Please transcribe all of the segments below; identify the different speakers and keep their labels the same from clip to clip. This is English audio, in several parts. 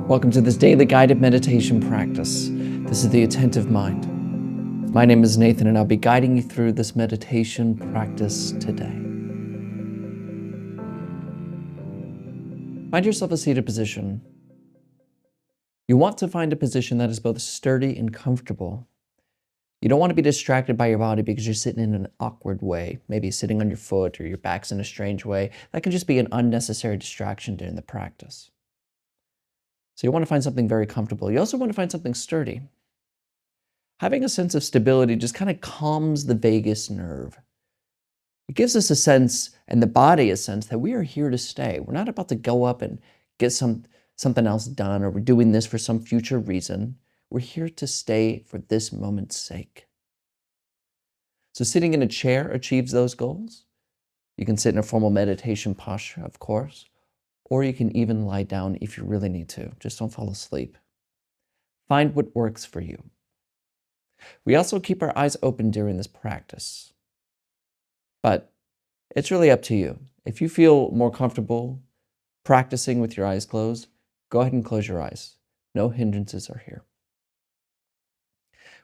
Speaker 1: Welcome to this daily guided meditation practice. This is the Attentive Mind. My name is Nathan, and I'll be guiding you through this meditation practice today. Find yourself a seated position. You want to find a position that is both sturdy and comfortable. You don't want to be distracted by your body because you're sitting in an awkward way, maybe sitting on your foot or your back's in a strange way. That can just be an unnecessary distraction during the practice. So you want to find something very comfortable. You also want to find something sturdy. Having a sense of stability just kind of calms the vagus nerve. It gives us a sense, and the body a sense, that we are here to stay. We're not about to go up and get something else done, or we're doing this for some future reason. We're here to stay for this moment's sake. So sitting in a chair achieves those goals. You can sit in a formal meditation posture, of course, or you can even lie down if you really need to. Just don't fall asleep. Find what works for you. We also keep our eyes open during this practice. But it's really up to you. If you feel more comfortable practicing with your eyes closed, go ahead and close your eyes. No hindrances are here.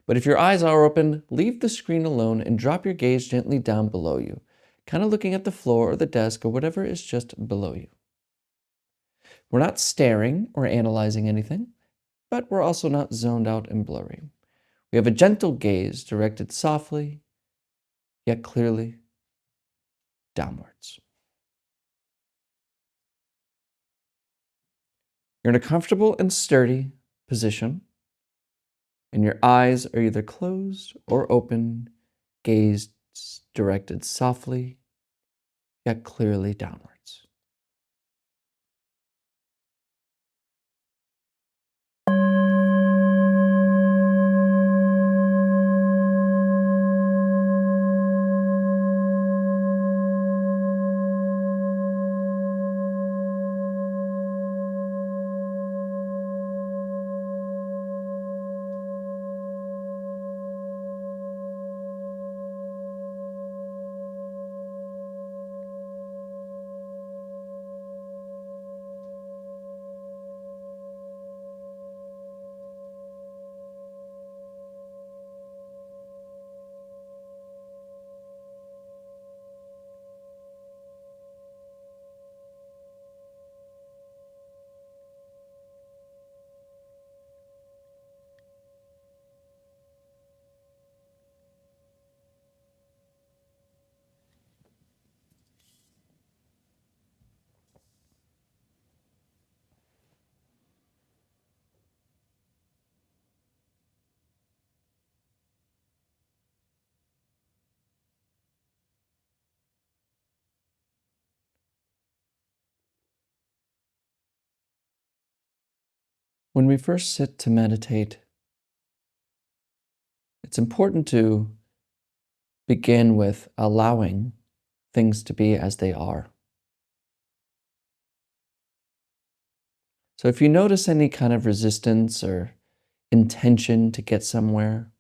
Speaker 1: But if your eyes are open, leave the screen alone and drop your gaze gently down below you, kind of looking at the floor or the desk or whatever is just below you. We're not staring or analyzing anything, but we're also not zoned out and blurry. We have a gentle gaze directed softly, yet clearly downwards. You're in a comfortable and sturdy position, and your eyes are either closed or open, gaze directed softly, yet clearly downwards. When we first sit to meditate, it's important to begin with allowing things to be as they are. So if you notice any kind of resistance or intention to get somewhere,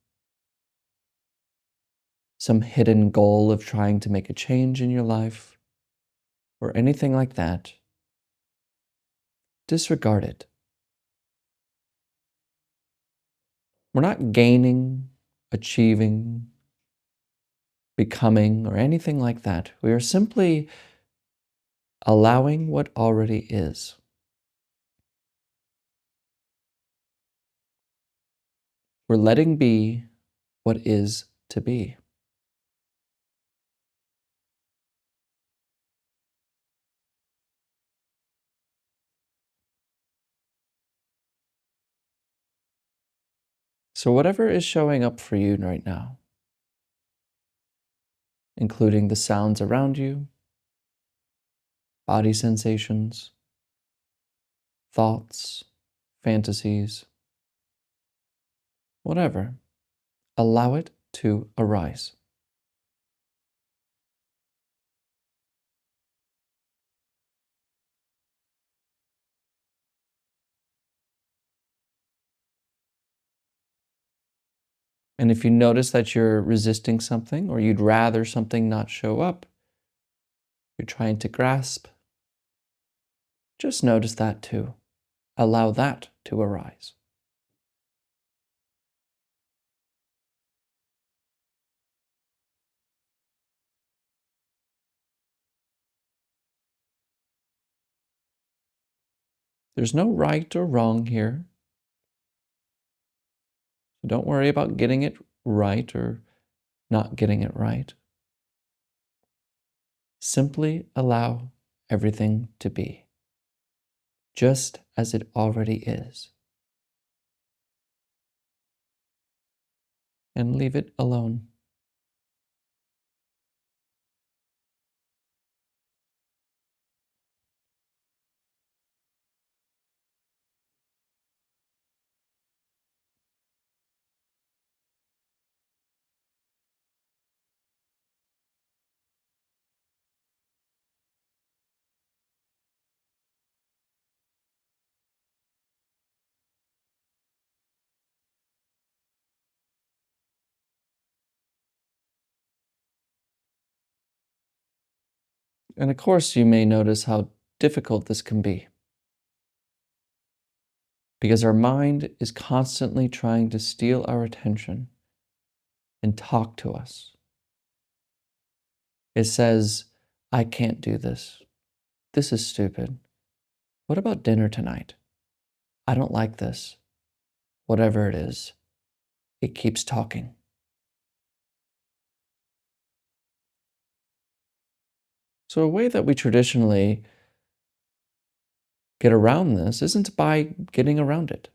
Speaker 1: some hidden goal of trying to make a change in your life, or anything like that, disregard it. We're not gaining, achieving, becoming, or anything like that. We are simply allowing what already is. We're letting be what is to be. So whatever is showing up for you right now, including the sounds around you, body sensations, thoughts, fantasies, whatever, allow it to arise. And if you notice that you're resisting something or you'd rather something not show up, you're trying to grasp, just notice that too. Allow that to arise. There's no right or wrong here. So don't worry about getting it right or not getting it right. Simply allow everything to be, just as it already is, and leave it alone. And of course, you may notice how difficult this can be, because our mind is constantly trying to steal our attention and talk to us. It says, I can't do this. This is stupid. What about dinner tonight? I don't like this. Whatever it is, it keeps talking. So, a way that we traditionally get around this isn't by getting around it.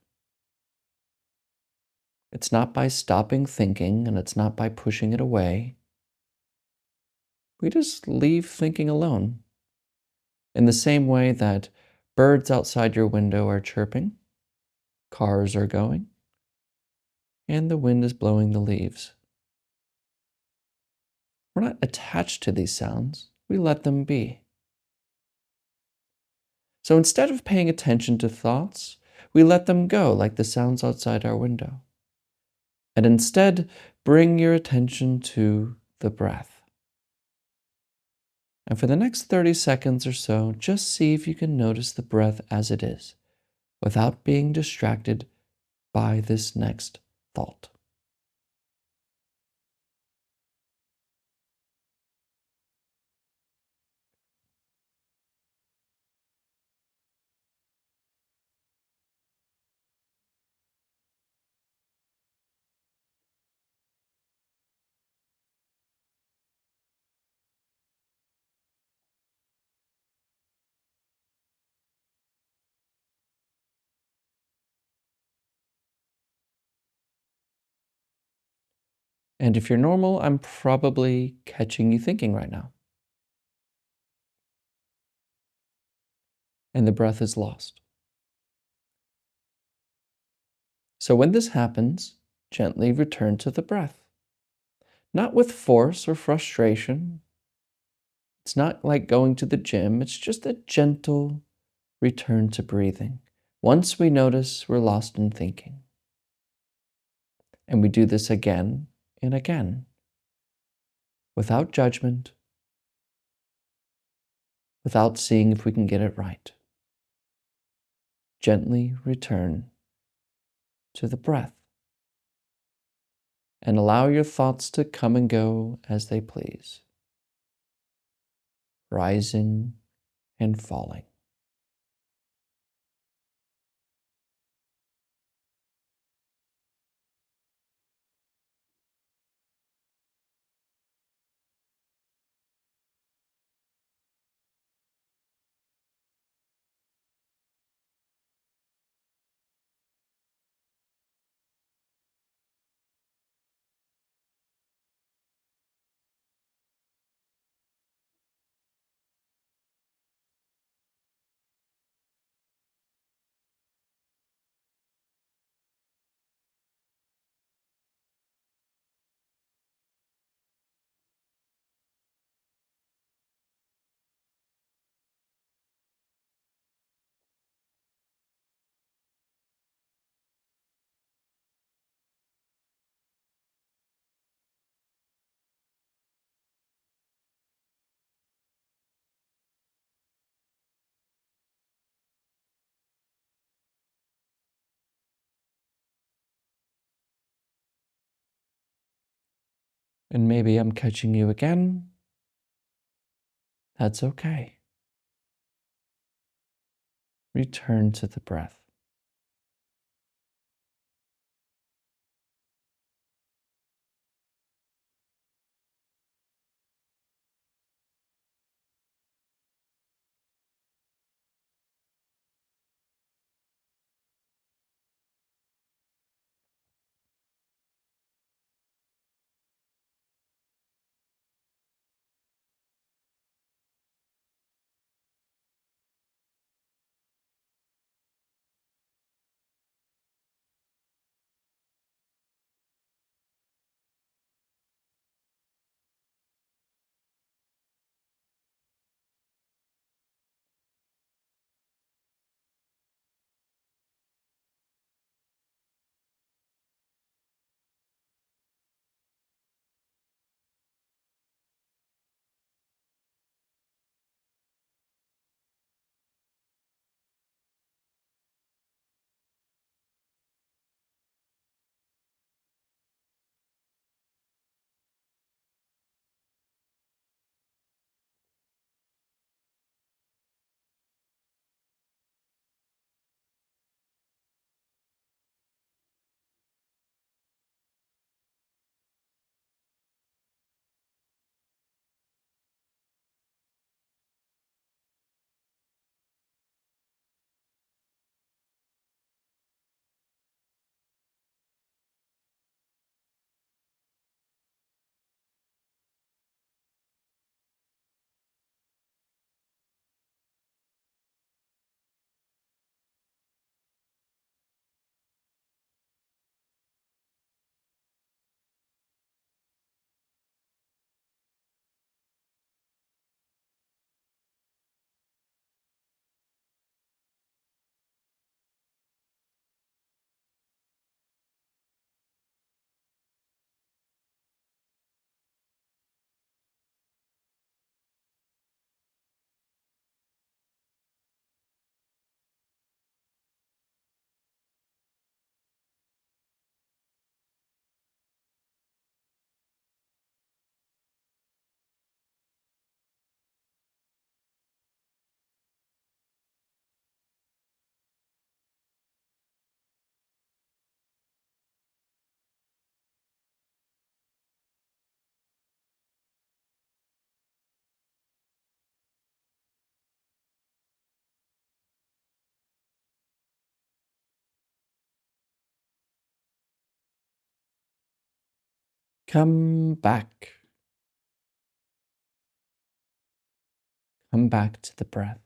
Speaker 1: It's not by stopping thinking, and it's not by pushing it away. We just leave thinking alone. In the same way that birds outside your window are chirping, cars are going, and the wind is blowing the leaves. We're not attached to these sounds, we let them be. So instead of paying attention to thoughts, we let them go like the sounds outside our window. And instead, bring your attention to the breath. And for the next 30 seconds or so, just see if you can notice the breath as it is, without being distracted by this next thought. And if you're normal, I'm probably catching you thinking right now. And the breath is lost. So when this happens, gently return to the breath. Not with force or frustration. It's not like going to the gym, it's just a gentle return to breathing. Once we notice we're lost in thinking. And we do this again and again, without judgment, without seeing if we can get it right. Gently return to the breath and allow your thoughts to come and go as they please, rising and falling. And maybe I'm catching you again. That's okay. Return to the breath. Come back. Come back to the breath.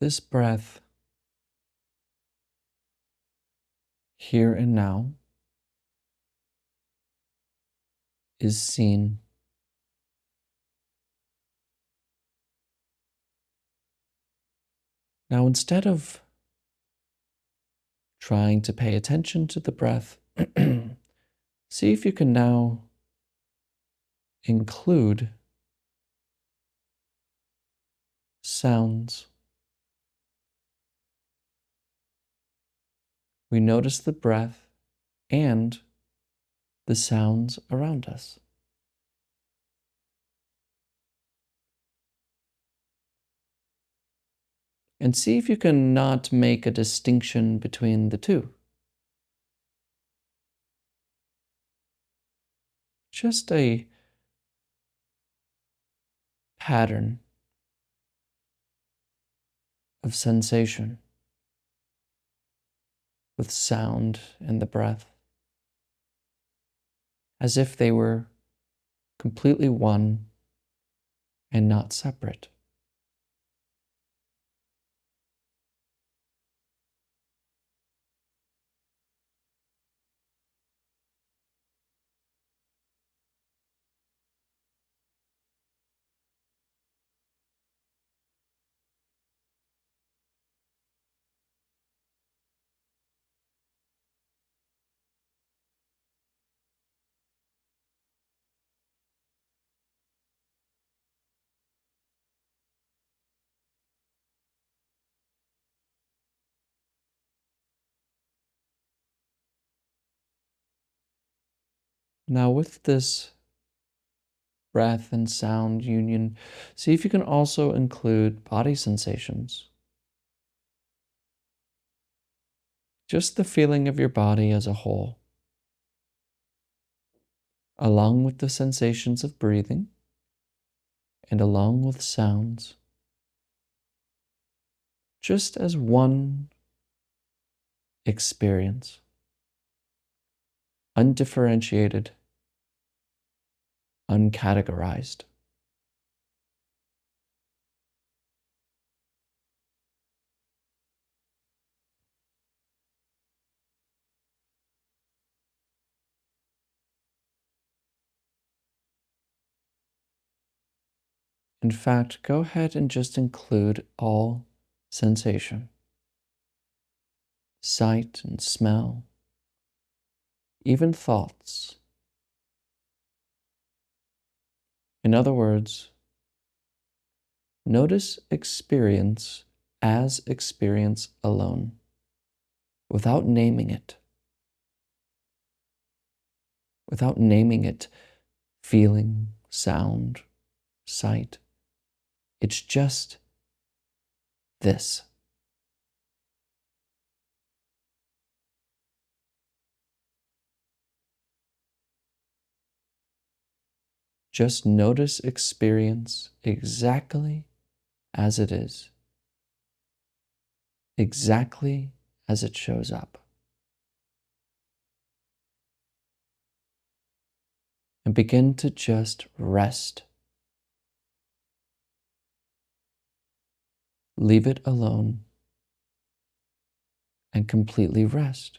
Speaker 1: this breath here and now is seen. Now, instead of trying to pay attention to the breath, see if you can now include sounds. We notice the breath and the sounds around us. And see if you can not make a distinction between the two. Just a pattern of sensation with sound and the breath, as if they were completely one and not separate. Now, with this breath and sound union, see if you can also include body sensations. Just the feeling of your body as a whole, along with the sensations of breathing and along with sounds, just as one experience, undifferentiated, uncategorized. In fact, go ahead and just include all sensation, sight and smell, even thoughts. In other words, notice experience as experience alone, without naming it. Without naming it feeling, sound, sight. It's just this. Just notice experience exactly as it is, exactly as it shows up. And begin to just rest. Leave it alone and completely rest.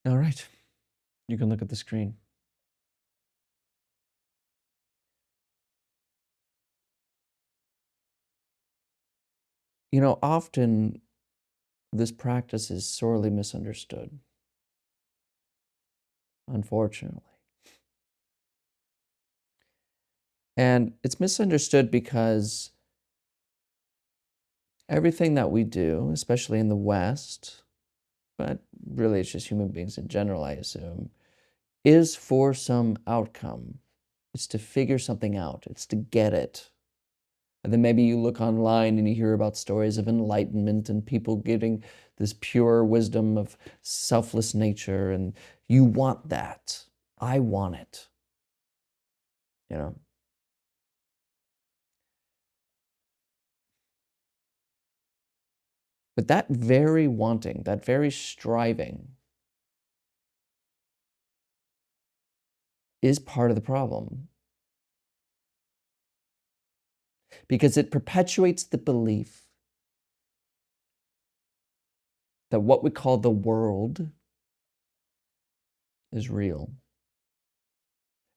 Speaker 1: All right, you can look at the screen. You know, often this practice is sorely misunderstood, unfortunately. And it's misunderstood because everything that we do, especially in the West, but really it's just human beings in general, I assume, is for some outcome. It's to figure something out. It's to get it. And then maybe you look online and you hear about stories of enlightenment and people getting this pure wisdom of selfless nature, and you want that. I want it. You know. But that very wanting, that very striving is part of the problem, because it perpetuates the belief that what we call the world is real.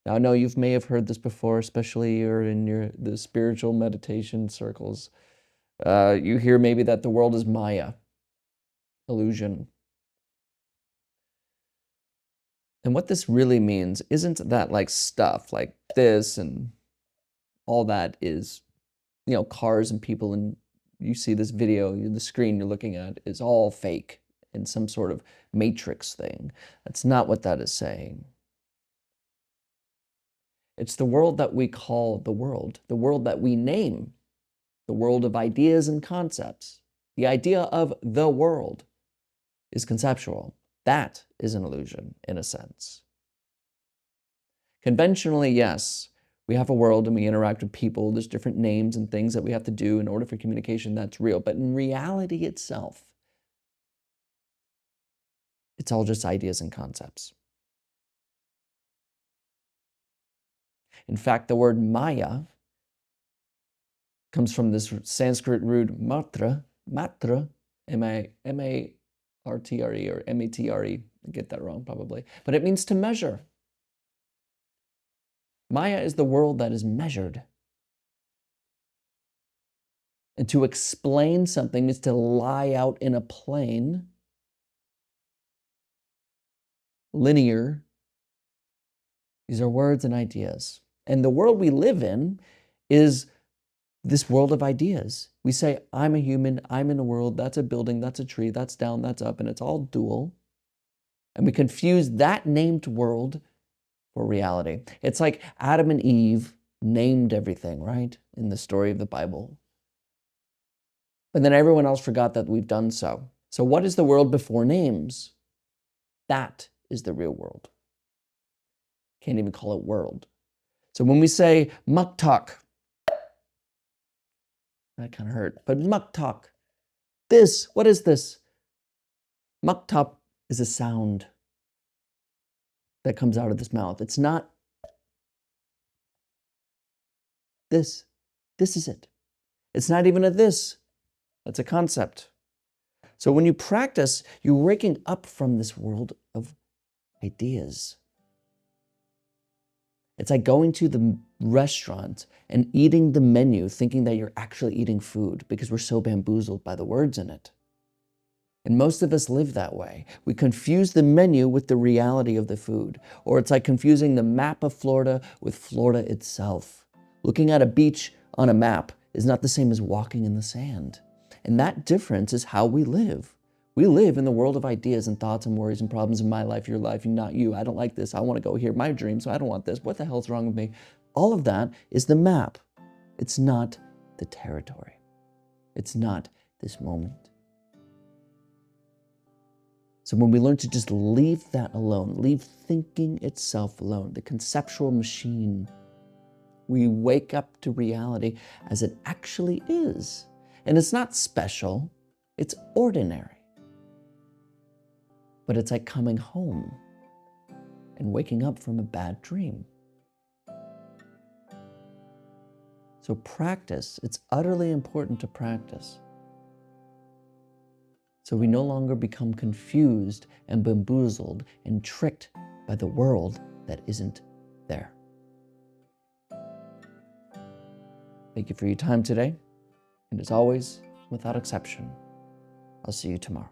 Speaker 1: Now, I know you may have heard this before, especially you're in the spiritual meditation circles. You hear maybe that the world is Maya, illusion. And what this really means isn't that like stuff like this and all that is, you know, cars and people, and you see this video, the screen you're looking at is all fake in some sort of matrix thing. That's not what that is saying. It's the world that we call the world that we name, the world of ideas and concepts. The idea of the world is conceptual. That is an illusion, in a sense. Conventionally, yes, we have a world and we interact with people. There's different names and things that we have to do in order for communication. That's real. But in reality itself, it's all just ideas and concepts. In fact, the word Maya comes from this Sanskrit root matra, M-A-R-T-R-E or M-A-T-R-E. I get that wrong probably. But it means to measure. Maya is the world that is measured. And to explain something is to lie out in a plane, linear. These are words and ideas. And the world we live in is this world of ideas. We say, I'm a human, I'm in a world, that's a building, that's a tree, that's down, that's up, and it's all dual. And we confuse that named world for reality. It's like Adam and Eve named everything, right? In the story of the Bible. But then everyone else forgot that we've done so. So what is the world before names? That is the real world. Can't even call it world. So when we say muktak, that kind of hurt, but muktak, this, what is this? Muktak is a sound that comes out of this mouth. It's not this. This is it. It's not even a this. That's a concept. So when you practice, you're waking up from this world of ideas. It's like going to the restaurant and eating the menu thinking that you're actually eating food because we're so bamboozled by the words in it. And most of us live that way. We confuse the menu with the reality of the food. Or it's like confusing the map of Florida with Florida itself. Looking at a beach on a map is not the same as walking in the sand. And that difference is how we live. We live in the world of ideas and thoughts and worries and problems in my life, your life, not you. I don't like this. I want to go here. My dream, so I don't want this. What the hell's wrong with me? All of that is the map. It's not the territory. It's not this moment. So when we learn to just leave that alone, leave thinking itself alone, the conceptual machine, we wake up to reality as it actually is. And it's not special, it's ordinary. But it's like coming home and waking up from a bad dream. So practice, it's utterly important to practice. so we no longer become confused and bamboozled and tricked by the world that isn't there. Thank you for your time today, and as always, without exception, I'll see you tomorrow.